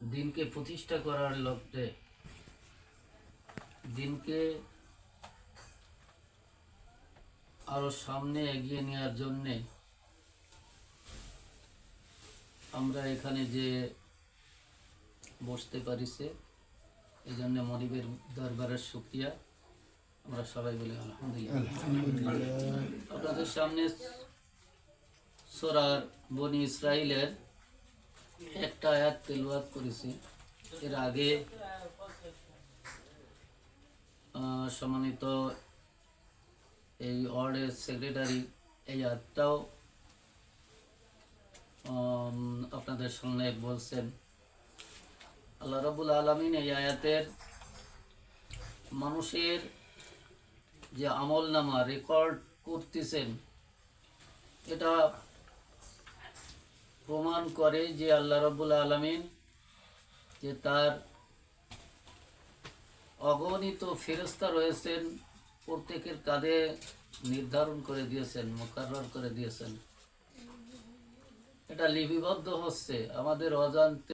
দিনকে প্রতিষ্ঠা করার লক্ষ্যে, দিনকে আরো সামনে এগিয়ে নেওয়ার জন্যে আমরা এখানে যে বসতে পারিছে, এই জন্য মনিবের দরবারের শুকরিয়া। আমরা সবাই বলি আলহামদুলিল্লাহ। আপনাদের সামনে সূরা বনী ইসরাইলের একটা আয়াত তেলাওয়াত করেছি। এর আগে সম্মানিত এই ওয়ার্ডের সেক্রেটারি এই আয়াতটাও আপনাদের সামনে বলছেন। আল্লাহ রাব্বুল আলামিন এই আয়াতের মানুষের যে আমলনামা রেকর্ড করতেছেন, এটা প্রমাণ করে যে আল্লাহ রাব্বুল আলামিন যে তার অগণিত ফেরেশতা রয়েছেন, প্রত্যেকের কাঁধে নির্ধারণ করে দিয়েছেন, মুকাররর করে দিয়েছেন। এটা লিপিবদ্ধ হচ্ছে আমাদের অজান্তে।